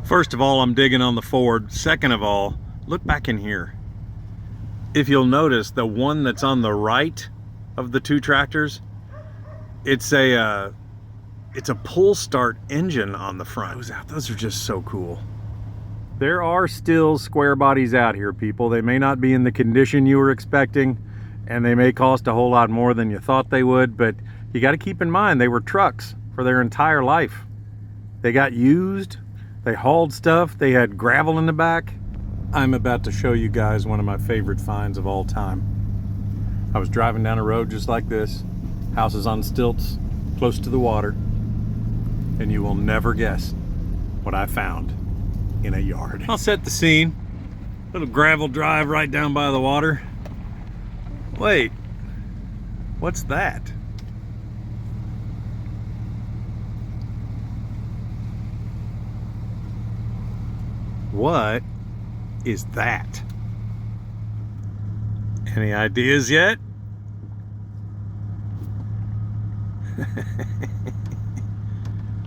First of all, I'm digging on the Ford. Second of all, look back in here. If you'll notice, the one that's on the right of the two tractors, it's a pull start engine on the front. Those are just so cool. There are still square bodies out here, people. They may not be in the condition you were expecting, and they may cost a whole lot more than you thought they would, but you got to keep in mind they were trucks for their entire life. They got used, they hauled stuff, they had gravel in the back. I'm about to show you guys one of my favorite finds of all time. I was driving down a road just like this, houses on stilts, close to the water, and you will never guess what I found in a yard. I'll set the scene. Little gravel drive right down by the water. Wait, what's that? What is that? Any ideas yet?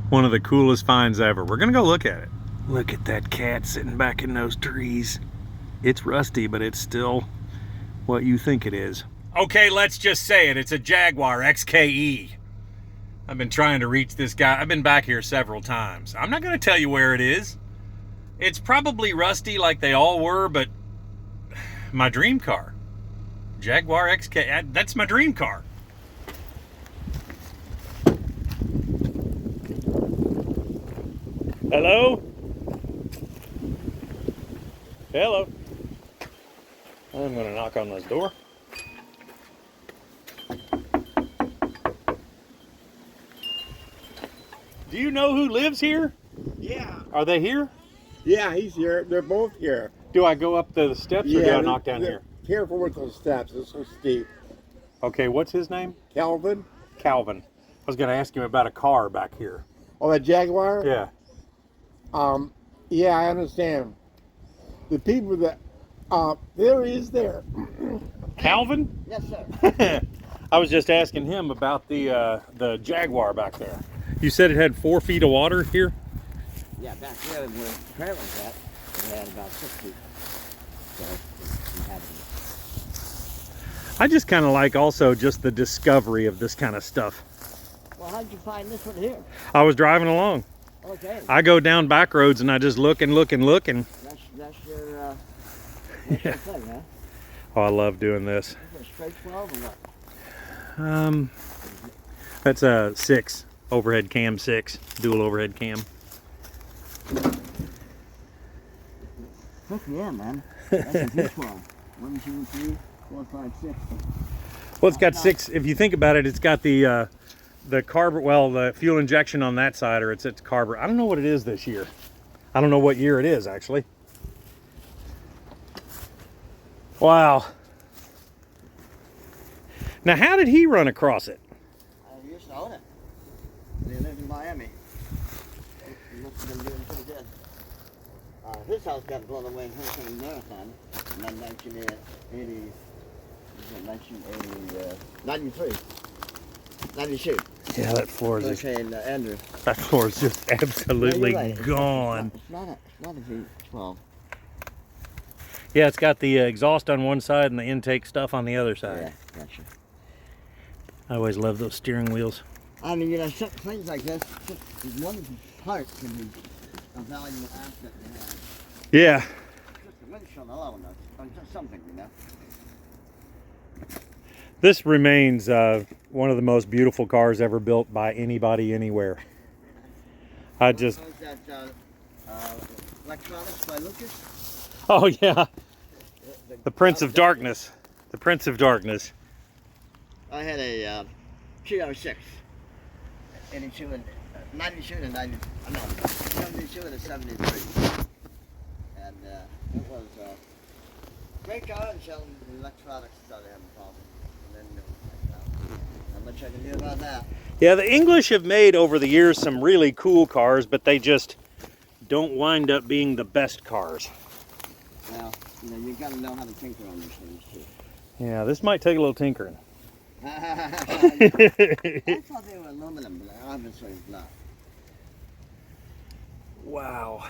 One of the coolest finds ever. We're gonna go look at it. Look at that cat sitting back in those trees. It's rusty, but it's still what you think it is. Okay, let's just say it. It's a Jaguar XKE. I've been trying to reach this guy. I've been back here several times. I'm not gonna tell you where it is. It's probably rusty like they all were, but my dream car. Jaguar XK, that's my dream car. Hello? Hello? I'm gonna knock on this door. Do you know who lives here? Yeah. Are they here? Yeah, he's here. They're both here. Do I go up the steps or do I knock down here? Careful with those steps. It's so steep. Okay, what's his name? Calvin? Calvin. I was gonna ask him about a car back here. Oh, that Jaguar? Yeah. Yeah, I understand. The people that, there he is there. Calvin? Yes, sir. I was just asking him about the Jaguar back there. You said it had 4 feet of water here? Yeah, back there where the trailer's at, it had about 6 feet. So, I just kind of like also just the discovery of this kind of stuff. well, how'd you find this one here? I was driving along. Okay. I go down back roads and I just look and look and look and... That's your thing, huh? Oh, I love doing this. Is it a straight 12 or what? That's a 6, overhead cam 6, dual overhead cam. Heck yeah, man. That's a V12. 1, 2, 3, 4, 5, 6. Well, it's got 6, if you think about it, it's got the carb, well, the fuel injection on that side, or it's carburetor. I don't know what it is this year. I don't know what year it is, actually. Wow. Now, how did he run across it? I used to own it. He lived in Miami. He must have been doing pretty good. His house got blown away in Hurricane Marathon in 1980, 93. 92. Yeah, that floor is Hurricane Andrew. that floor is just absolutely Yeah, you're right. gone. It's not a V12. Yeah, it's got the exhaust on one side and the intake stuff on the other side. Yeah, gotcha. I always love those steering wheels. I mean, you know, things like this, just one part can be a valuable asset to have. Yeah. Just a windshield alone, or just something, you know. This remains one of the most beautiful cars ever built by anybody anywhere. I just... Was that Electronics by Lucas? Oh, yeah. The Prince of Darkness. The Prince of Darkness. I had a 206. 82 and 92 and 90. No, 72 and a 73. And it was a great car until the electronics started having problems. And then it was like, not much I can do about that. Yeah, the English have made over the years some really cool cars, but they just don't wind up being the best cars. Well, you know, you got to know how to tinker on these things too. Yeah, this might take a little tinkering. I thought they were aluminum, but obviously it's not. Wow.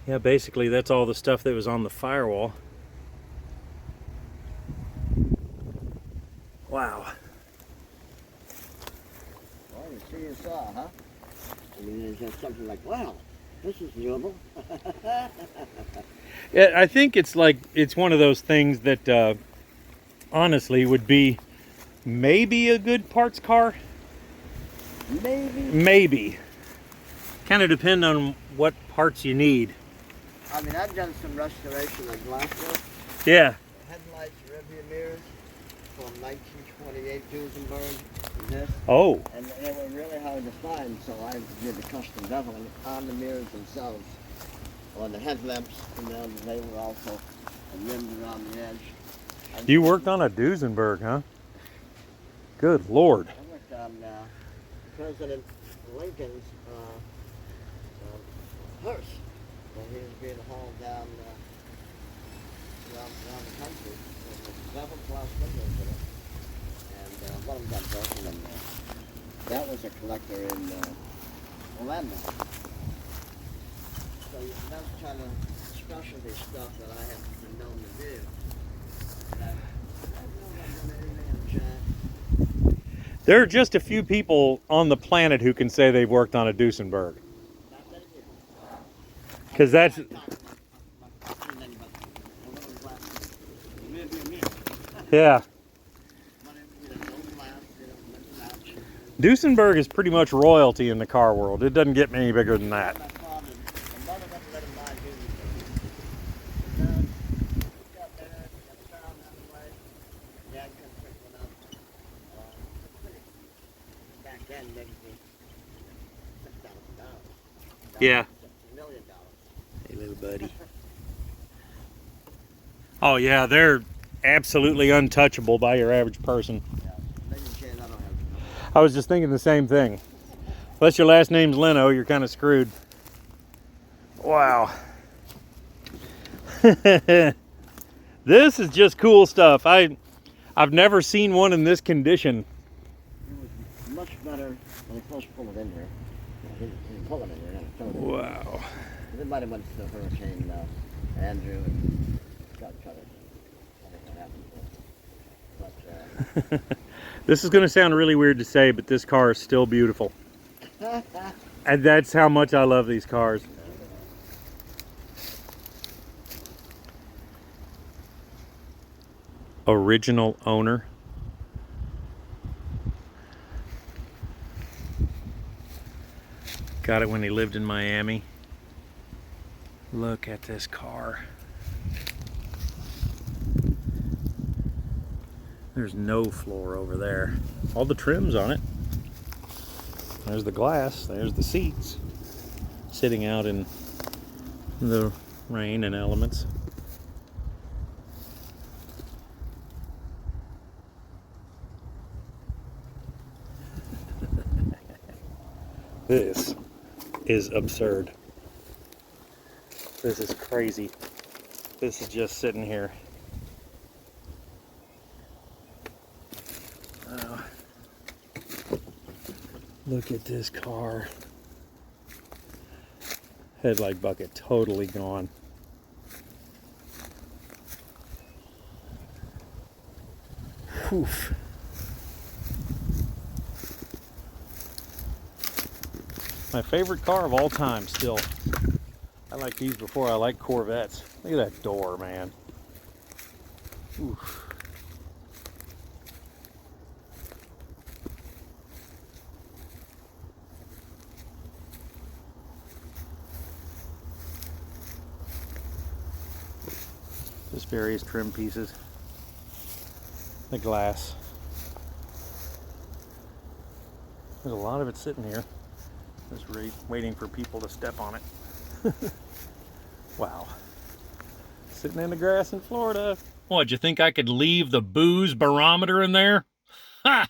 Yeah, basically that's all the stuff that was on the firewall. Wow. Well, you see you saw, huh? I mean, it's just something like, wow, this is doable. Yeah, I think it's like, it's one of those things that honestly would be maybe a good parts car. Maybe. Maybe. Kind of depend on what parts you need. I mean, I've done some restoration of glass work. Yeah. Headlights, rearview mirrors from 1928 Duesenberg and this. Oh. And they were really hard to find, so I did the custom beveling on the mirrors themselves, on the headlamps, and then they were also rimmed around the edge. You worked on a Duesenberg, huh? Good Lord. I worked on President Lincoln's hearse when he was being hauled down around the country. There was 7 glass windows in it, and one of them got broken, and that was a collector in Orlando. So that's kind of specialty stuff that I have been known to do. I've known I've done anything on Jack. There are just a few people on the planet who can say they've worked on a Duesenberg. Not many people. Because that's... Yeah. Duesenberg is pretty much royalty in the car world. It doesn't get any bigger than that. Yeah. Hey, little buddy. Oh yeah, they're absolutely untouchable by your average person. I was just thinking the same thing. Unless your last name's Leno, you're kind of screwed. Wow. This is just cool stuff. I've never seen one in this condition. It was much better when I first pulled it in here. I didn't pull it in here. Wow. It might have went to Hurricane Andrew and got cut it. I think that happened. But this is going to sound really weird to say, but this car is still beautiful. And that's how much I love these cars. Original owner. Got it when he lived in Miami. Look at this car. There's no floor over there. All the trim's on it. There's the glass, there's the seats. Sitting out in the rain and elements. This is absurd. This is crazy. This is just sitting here. Look at this car. Headlight bucket totally gone. Whew. My favorite car of all time still. I like these before I like Corvettes. Look at that door, man. Oof. Just various trim pieces. The glass. There's a lot of it sitting here. Just waiting for people to step on it. Wow. Sitting in the grass in Florida. What, you think I could leave the booze barometer in there? Ha!